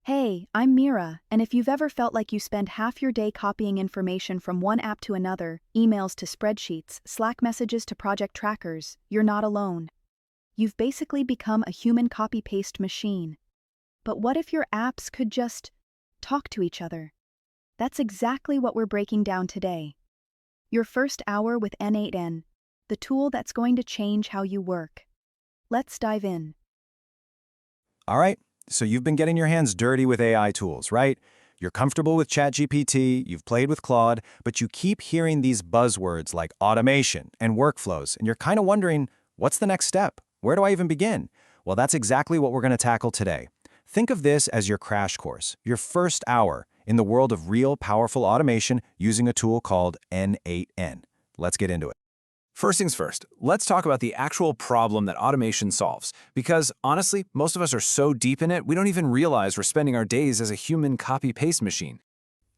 Hey, I'm Mira, and if you've ever felt like you spend half your day copying information from one app to another, emails to spreadsheets, Slack messages to project trackers, you're not alone. You've basically become a human copy-paste machine. But what if your apps could just talk to each other? That's exactly what we're breaking down today. Your first hour with n8n, the tool that's going to change how you work. Let's dive in. All right, so you've been getting your hands dirty with AI tools, right? You're comfortable with ChatGPT, you've played with Claude, but you keep hearing these buzzwords like automation and workflows, and you're kind of wondering, what's the next step? Where do I even begin? Well, that's exactly what we're going to tackle today. Think of this as your crash course, your first hour in the world of real, powerful automation using a tool called n8n. Let's get into it. First things first, let's talk about the actual problem that automation solves. Because honestly, most of us are so deep in it, we don't even realize we're spending our days as a human copy-paste machine.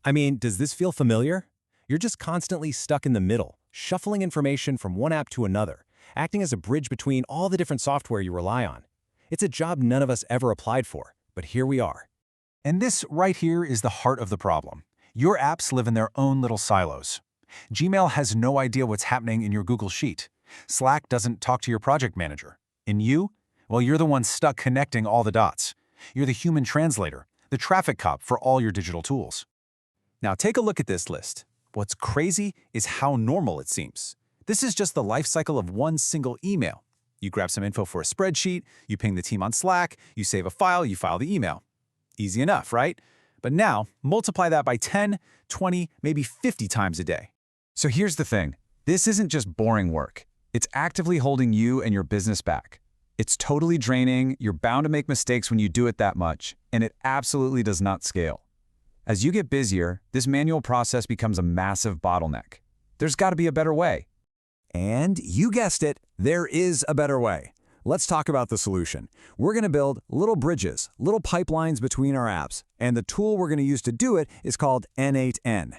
I mean, does this feel familiar? You're just constantly stuck in the middle, shuffling information from one app to another, acting as a bridge between all the different software you rely on. It's a job none of us ever applied for, but here we are. And this right here is the heart of the problem. Your apps live in their own little silos. Gmail has no idea what's happening in your Google Sheet. Slack doesn't talk to your project manager. And you? Well, you're the one stuck connecting all the dots. You're the human translator, the traffic cop for all your digital tools. Now take a look at this list. What's crazy is how normal it seems. This is just the life cycle of one single email. You grab some info for a spreadsheet, you ping the team on Slack, you save a file, you file the email. Easy enough, right? But now, multiply that by 10, 20, maybe 50 times a day. So here's the thing. This isn't just boring work. It's actively holding you and your business back. It's totally draining, you're bound to make mistakes when you do it that much, and it absolutely does not scale. As you get busier, this manual process becomes a massive bottleneck. There's got to be a better way. And you guessed it, there is a better way. Let's talk about the solution. We're going to build little bridges, little pipelines between our apps, and the tool we're going to use to do it is called n8n.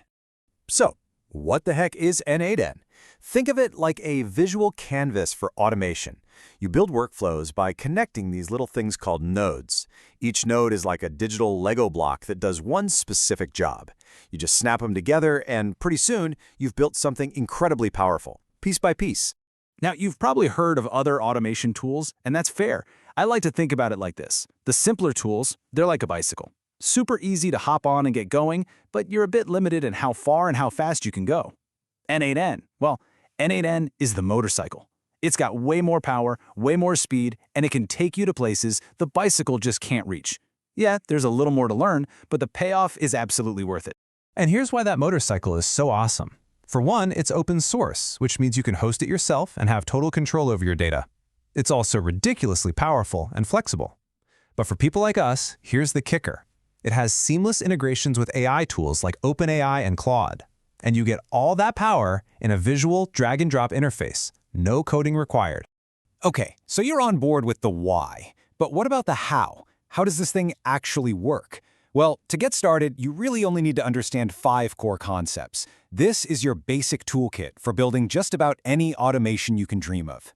So, what the heck is n8n? Think of it like a visual canvas for automation. You build workflows by connecting these little things called nodes. Each node is like a digital Lego block that does one specific job. You just snap them together, and pretty soon, you've built something incredibly powerful, piece by piece. Now, you've probably heard of other automation tools, and that's fair. I like to think about it like this. The simpler tools, they're like a bicycle. Super easy to hop on and get going, but you're a bit limited in how far and how fast you can go. n8n, well, n8n is the motorcycle. It's got way more power, way more speed, and it can take you to places the bicycle just can't reach. Yeah, there's a little more to learn, but the payoff is absolutely worth it. And here's why that motorcycle is so awesome. For one, it's open source, which means you can host it yourself and have total control over your data. It's also ridiculously powerful and flexible. But for people like us, here's the kicker. It has seamless integrations with AI tools like OpenAI and Claude. And you get all that power in a visual drag-and-drop interface. No coding required. Okay, so you're on board with the why. But what about the how? How does this thing actually work? Well, to get started, you really only need to understand 5 core concepts. This is your basic toolkit for building just about any automation you can dream of.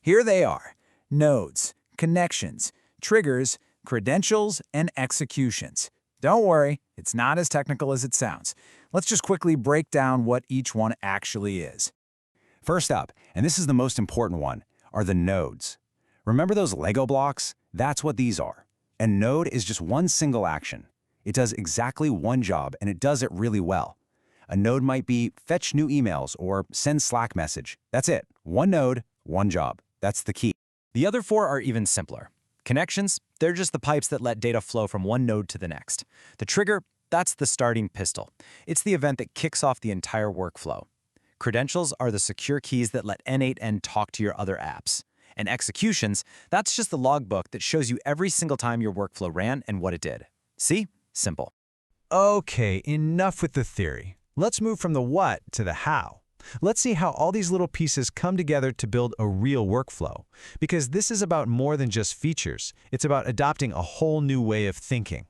Here they are: nodes, connections, triggers, credentials, and executions. Don't worry, it's not as technical as it sounds. Let's just quickly break down what each one actually is. First up, and this is the most important one, are the nodes. Remember those Lego blocks? That's what these are. A node is just one single action. It does exactly one job, and it does it really well. A node might be fetch new emails or send Slack message. That's it. One node, one job. That's the key. The other 4 are even simpler. Connections, they're just the pipes that let data flow from one node to the next. The trigger, that's the starting pistol. It's the event that kicks off the entire workflow. Credentials are the secure keys that let n8n talk to your other apps. And executions, that's just the logbook that shows you every single time your workflow ran and what it did. See? Simple. Okay, enough with the theory. Let's move from the what to the how. Let's see how all these little pieces come together to build a real workflow. Because this is about more than just features. It's about adopting a whole new way of thinking.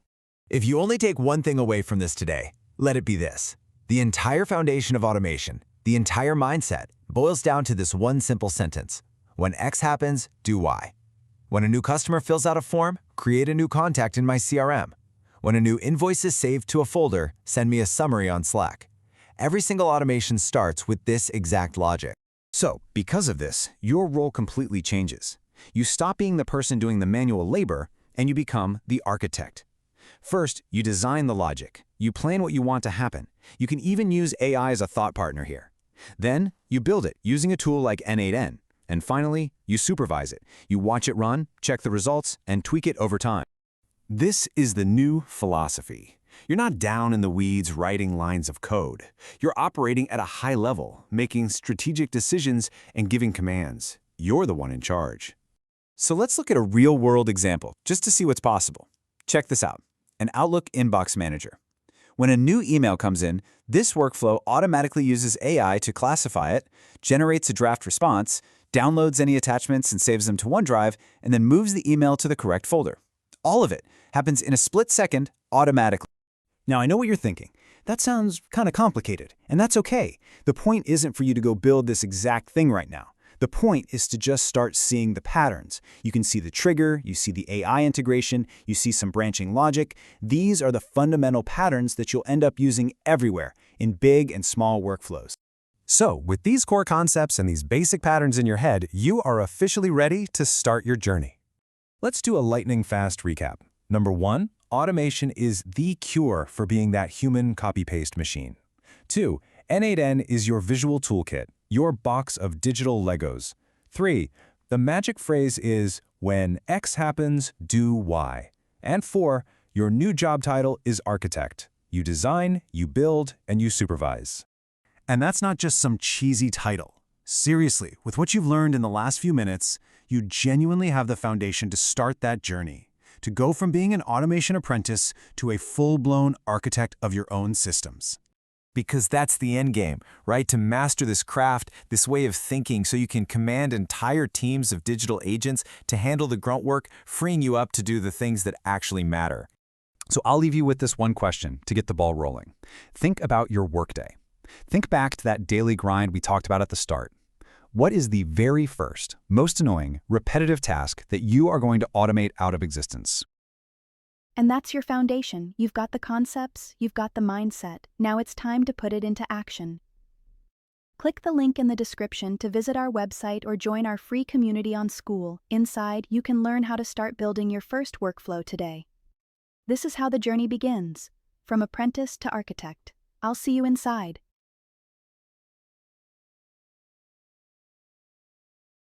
If you only take one thing away from this today, let it be this. The entire foundation of automation, the entire mindset, boils down to this one simple sentence. When X happens, do Y. When a new customer fills out a form, create a new contact in my CRM. When a new invoice is saved to a folder, send me a summary on Slack. Every single automation starts with this exact logic. So, because of this, your role completely changes. You stop being the person doing the manual labor, and you become the architect. First, you design the logic. You plan what you want to happen. You can even use AI as a thought partner here. Then, you build it using a tool like n8n. And finally, you supervise it. You watch it run, check the results, and tweak it over time. This is the new philosophy. You're not down in the weeds writing lines of code. You're operating at a high level, making strategic decisions and giving commands. You're the one in charge. So let's look at a real-world example, just to see what's possible. Check this out. An Outlook inbox manager. When a new email comes in, this workflow automatically uses AI to classify it, generates a draft response, downloads any attachments and saves them to OneDrive, and then moves the email to the correct folder. All of it happens in a split second, automatically. Now, I know what you're thinking. That sounds kind of complicated, and that's okay. The point isn't for you to go build this exact thing right now. The point is to just start seeing the patterns. You can see the trigger, you see the AI integration, you see some branching logic. These are the fundamental patterns that you'll end up using everywhere, in big and small workflows. So, with these core concepts and these basic patterns in your head, you are officially ready to start your journey. Let's do a lightning-fast recap. Number 1, automation is the cure for being that human copy-paste machine. 2, n8n is your visual toolkit, your box of digital Legos. 3, the magic phrase is, when X happens, do Y. And 4, your new job title is architect. You design, you build, and you supervise. And that's not just some cheesy title. Seriously, with what you've learned in the last few minutes, you genuinely have the foundation to start that journey, to go from being an automation apprentice to a full-blown architect of your own systems. Because that's the end game, right? To master this craft, this way of thinking, so you can command entire teams of digital agents to handle the grunt work, freeing you up to do the things that actually matter. So I'll leave you with this one question to get the ball rolling. Think about your workday. Think back to that daily grind we talked about at the start. What is the very first, most annoying, repetitive task that you are going to automate out of existence? And that's your foundation. You've got the concepts, you've got the mindset. Now it's time to put it into action. Click the link in the description to visit our website or join our free community on School. Inside, you can learn how to start building your first workflow today. This is how the journey begins, from apprentice to architect. I'll see you inside.